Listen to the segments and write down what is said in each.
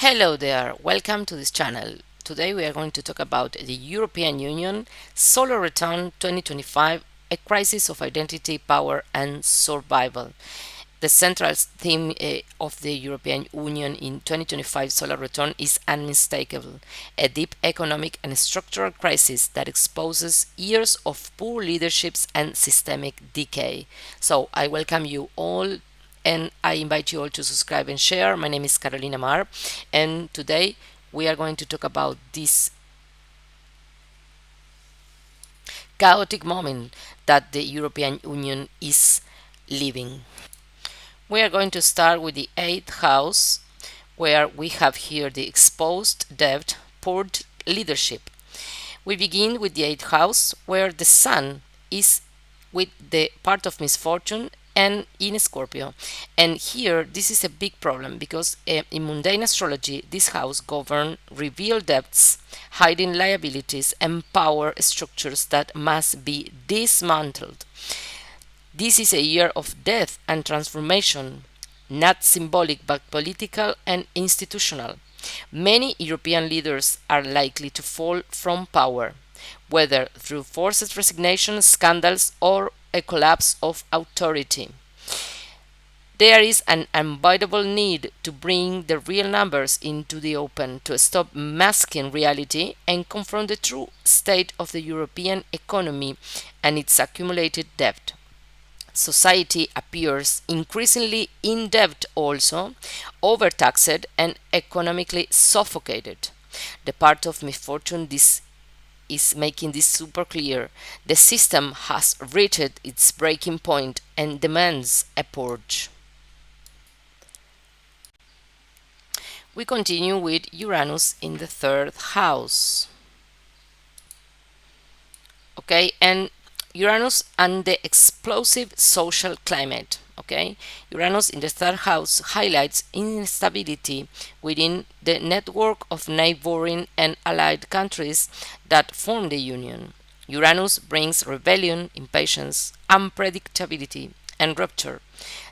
Hello there, welcome to this channel. Today we are going to talk about the European Union Solar Return 2025, a crisis of identity, power and survival. The central theme of the European Union in 2025 solar return is unmistakable, a deep economic and structural crisis that exposes years of poor leaderships and systemic decay. So I welcome you all and I invite you all to subscribe and share. My name is Carolina Mar, and today we are going to talk about this chaotic moment that the European Union is living. We are going to start with the eighth house, where we have here the exposed debt, poor leadership. We begin with the eighth house, where the sun is with the part of misfortune and in Scorpio. And here, this is a big problem because in mundane astrology, this house governs revealed debts, hiding liabilities, and power structures that must be dismantled. This is a year of death and transformation, not symbolic but political and institutional. Many European leaders are likely to fall from power, whether through forced resignation, scandals, or a collapse of authority. There is an unavoidable need to bring the real numbers into the open to stop masking reality and confront the true state of the European economy and its accumulated debt. Society appears increasingly in debt also, overtaxed and economically suffocated. The part of misfortune this is making this super clear. The system has reached its breaking point and demands a purge. We continue with Uranus in the third house. Okay, and Uranus and the explosive social climate. Okay, Uranus in the third house highlights instability within the network of neighboring and allied countries that form the Union. Uranus brings rebellion, impatience, unpredictability, and rupture.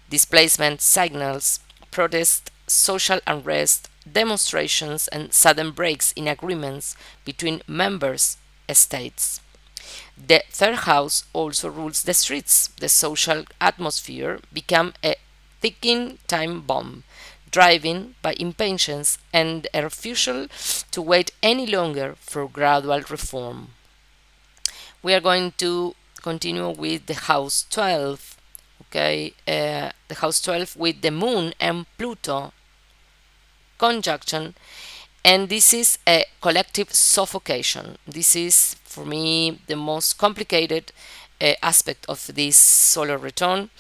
Displacement signals protest, social unrest, demonstrations, and sudden breaks in agreements between members states. The third house also rules the streets. The social atmosphere become a ticking time bomb, driven by impatience and a refusal to wait any longer for gradual reform. We are going to continue with the house 12. Okay, the house 12 with the moon and Pluto conjunction, and this is a collective suffocation. This is for me the most complicated aspect of this solar return.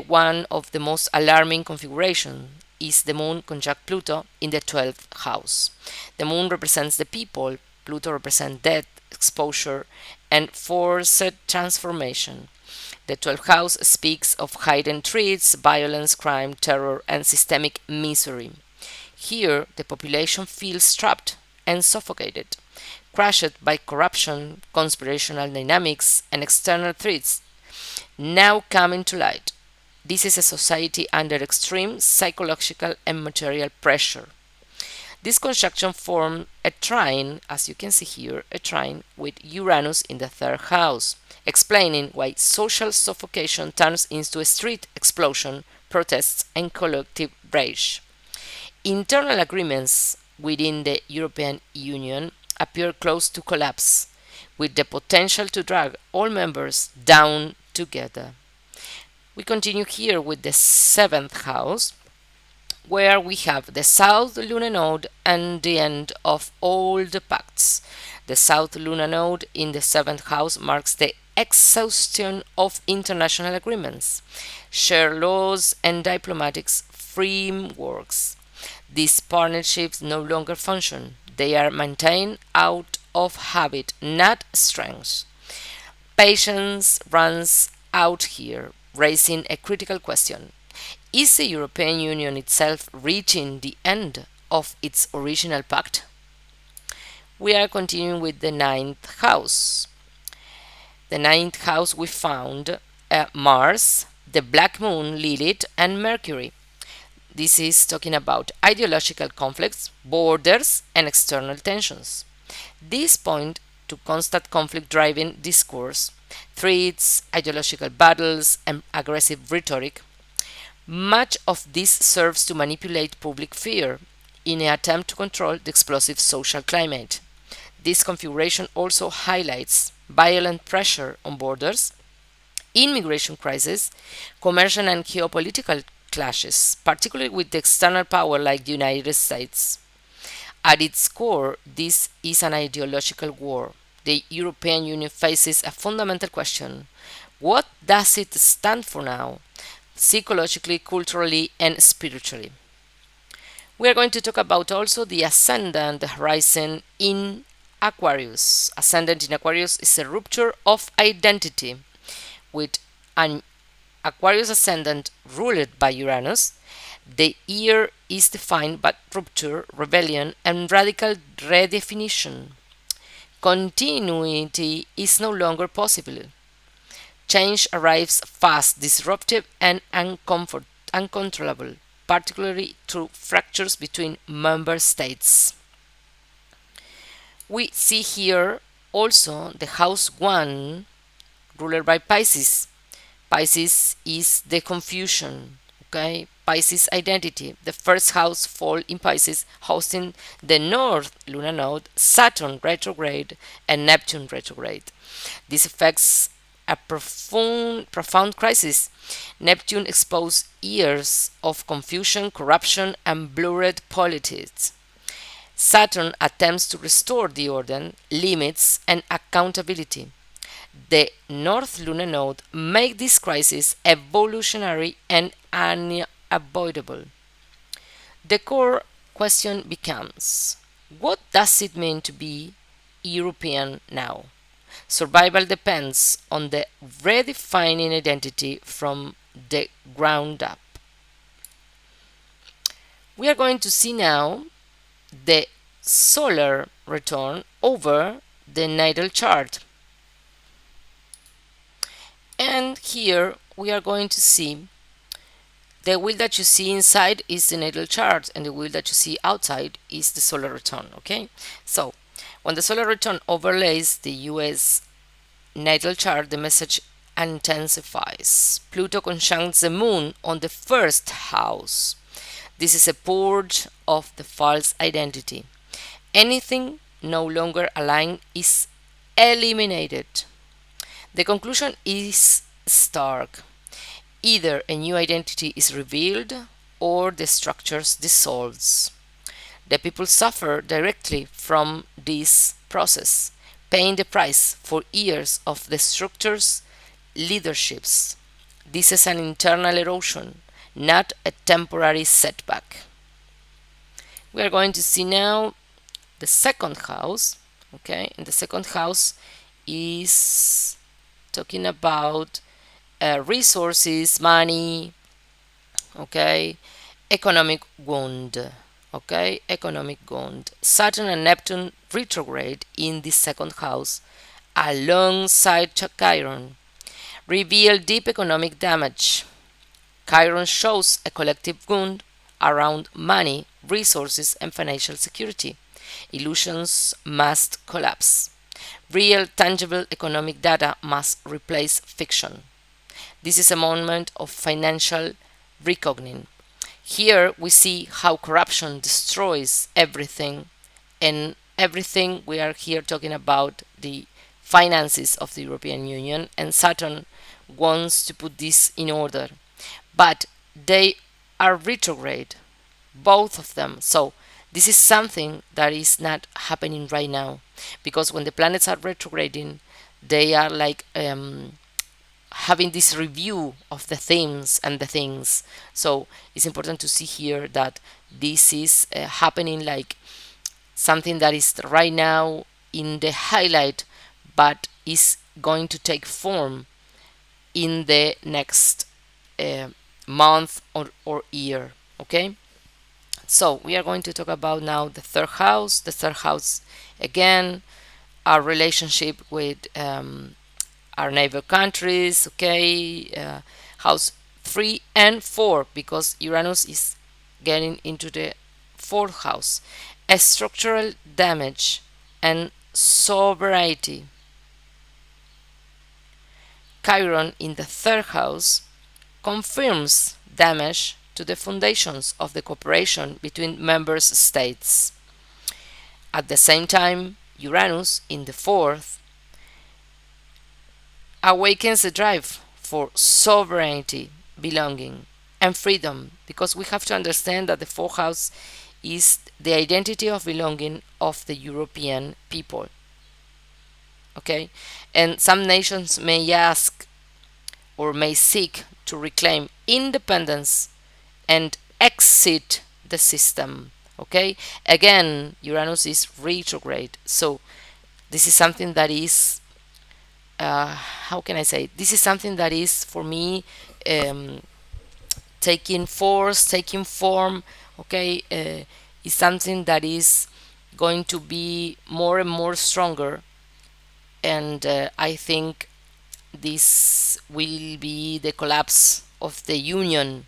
One of the most alarming configuration is the moon conjunct Pluto in the 12th house. The moon represents the people, Pluto represents death, exposure, and forced transformation. The 12th house speaks of hidden threats, violence, crime, terror, and systemic misery. Here, the population feels trapped and suffocated, crushed by corruption, conspirational dynamics, and external threats now coming to light. This is a society under extreme psychological and material pressure. This conjunction forms a trine, as you can see here, a trine with Uranus in the third house, explaining why social suffocation turns into a street explosion, protests, and collective rage. Internal agreements within the European Union appear close to collapse, with the potential to drag all members down together. We continue here with the seventh house, where we have the South Lunar Node and the end of all the pacts. The South Lunar Node in the seventh house marks the exhaustion of international agreements, shared laws, and diplomatic frameworks. These partnerships no longer function. They are maintained out of habit, not strength. Patience runs out here, raising a critical question. Is the European Union itself reaching the end of its original pact? We are continuing with the ninth house. The ninth house we found Mars, the Black Moon, Lilith, and Mercury. This is talking about ideological conflicts, borders, and external tensions. This point to constant conflict driving discourse, threats, ideological battles, and aggressive rhetoric. Much of this serves to manipulate public fear in an attempt to control the explosive social climate. This configuration also highlights violent pressure on borders, immigration crisis, commercial and geopolitical clashes, particularly with the external power like the United States. At its core, this is an ideological war. The European Union faces a fundamental question: what does it stand for now, psychologically, culturally, and spiritually? We are going to talk about also the ascendant, the horizon in Aquarius. Ascendant in Aquarius is a rupture of identity with an Aquarius ascendant ruled by Uranus. The year is defined by rupture, rebellion, and radical redefinition. Continuity is no longer possible. Change arrives fast, disruptive, and uncontrollable, particularly through fractures between member states. We see here also the house 1 ruled by Pisces. Pisces is the confusion, okay? Pisces identity. The first house fall in Pisces, hosting the North lunar node, Saturn retrograde, and Neptune retrograde. This affects a profound crisis. Neptune exposed years of confusion, corruption, and blurred politics. Saturn attempts to restore the order, limits, and accountability. The North Lunar Node make this crisis evolutionary and unavoidable. The core question becomes: what does it mean to be European now? Survival depends on the redefining identity from the ground up. We are going to see now the solar return over the natal chart. And here we are going to see the wheel that you see inside is the natal chart, and the wheel that you see outside is the solar return. Okay, so when the solar return overlays the US natal chart, the message intensifies. Pluto conjuncts the moon on the first house. This is a purge of the false identity. Anything no longer aligned is eliminated. The conclusion is stark. Either a new identity is revealed or the structures dissolves. The people suffer directly from this process, paying the price for years of the structure's leaderships. This is an internal erosion, not a temporary setback. We are going to see now the second house. Okay, and the second house is talking about resources, money, okay, economic wound, okay, economic wound. Saturn and Neptune retrograde in the second house alongside Chiron reveal deep economic damage. Chiron shows a collective wound around money, resources, and financial security. Illusions must collapse. Real, tangible economic data must replace fiction. This is a moment of financial reckoning. Here we see how corruption destroys everything, and everything we are here talking about the finances of the European Union, and Saturn wants to put this in order. But they are retrograde, both of them. So this is something that is not happening right now, because when the planets are retrograding, they are like having this review of the themes and the things. So it's important to see here that this is happening like something that is right now in the highlight, but is going to take form in the next uh, month or year. Okay, so we are going to talk about now the third house. The third house, again, our relationship with our neighbor countries. Okay, house 3 and 4, because Uranus is getting into the fourth house, a structural damage and sovereignty. Chiron in the third house confirms damage to the foundations of the cooperation between member states. At the same time, Uranus in the fourth awakens the drive for sovereignty, belonging, and freedom, because we have to understand that the fourth house is the identity of belonging of the European people. Okay? And some nations may ask or may seek to reclaim independence and exit the system. Okay? Again, Uranus is retrograde. So this is something that is, how can I say? This is something that is for me um, taking force, taking form. Okay? Is something that is going to be more and more stronger. And I think this will be the collapse of the union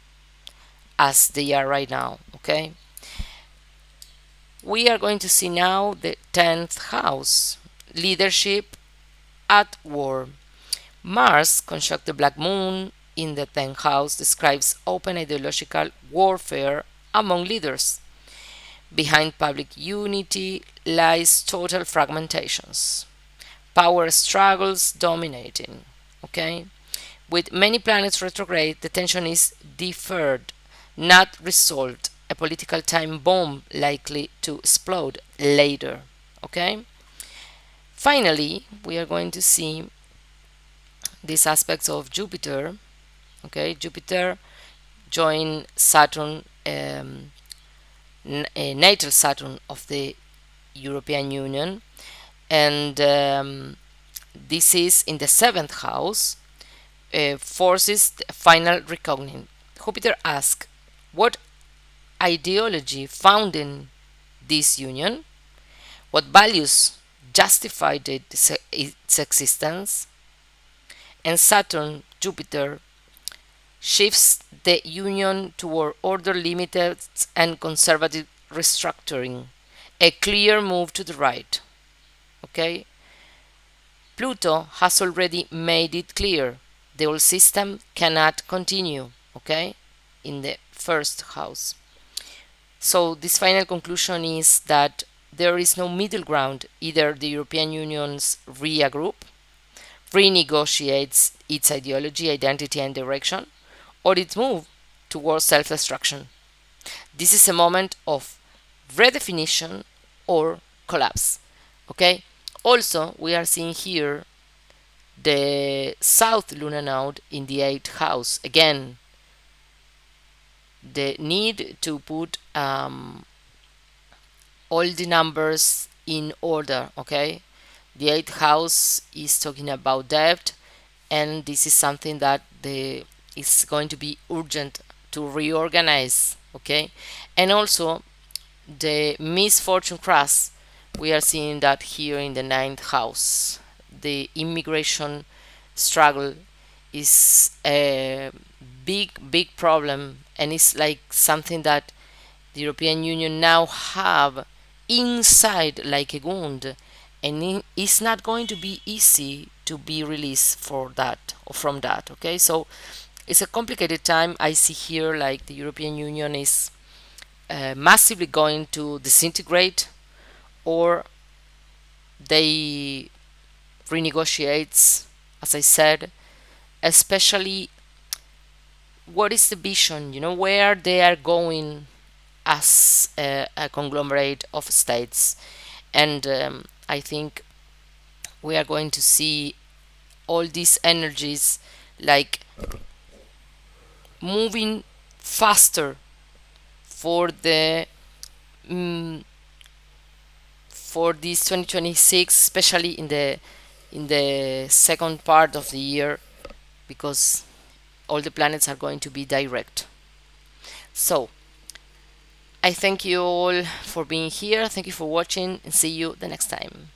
as they are right now. Okay, we are going to see now the 10th house, leadership at war. Mars conjunct the black moon in the 10th house describes open ideological warfare among leaders. Behind public unity lies total fragmentations, power struggles dominating. Okay, with many planets retrograde, the tension is deferred, not resolved. A political time bomb likely to explode later. Okay? Finally, we are going to see these aspects of Jupiter. Okay, Jupiter join Saturn, a natal Saturn of the European Union, and this is in the seventh house, forces the final reckoning. Jupiter asks, what ideology founding this union? What values justified its existence? And Saturn, Jupiter, shifts the union toward order limited and conservative restructuring, a clear move to the right. Okay? Pluto has already made it clear the old system cannot continue, okay, in the first house. So this final conclusion is that there is no middle ground. Either the European Union's RIA group renegotiates its ideology, identity, and direction, or it moves towards self-destruction. This is a moment of redefinition or collapse. Okay. Also, we are seeing here the south lunar node in the 8th house. Again, the need to put all the numbers in order. Okay, the 8th house is talking about debt, and this is something that the is going to be urgent to reorganize. Okay, and also the misfortune crash, we are seeing that here in the 9th house. The immigration struggle is a big problem, and it's like something that the European Union now have inside like a wound, and it's not going to be easy to be released for that or from that. Okay, so it's a complicated time. I see here like the European Union is massively going to disintegrate, or they renegotiates, as I said, especially what is the vision, where they are going as a conglomerate of states. And I think we are going to see all these energies like moving faster for the for this 2026, especially in the second part of the year, because all the planets are going to be direct. So I thank you all for being here. Thank you for watching, and see you the next time.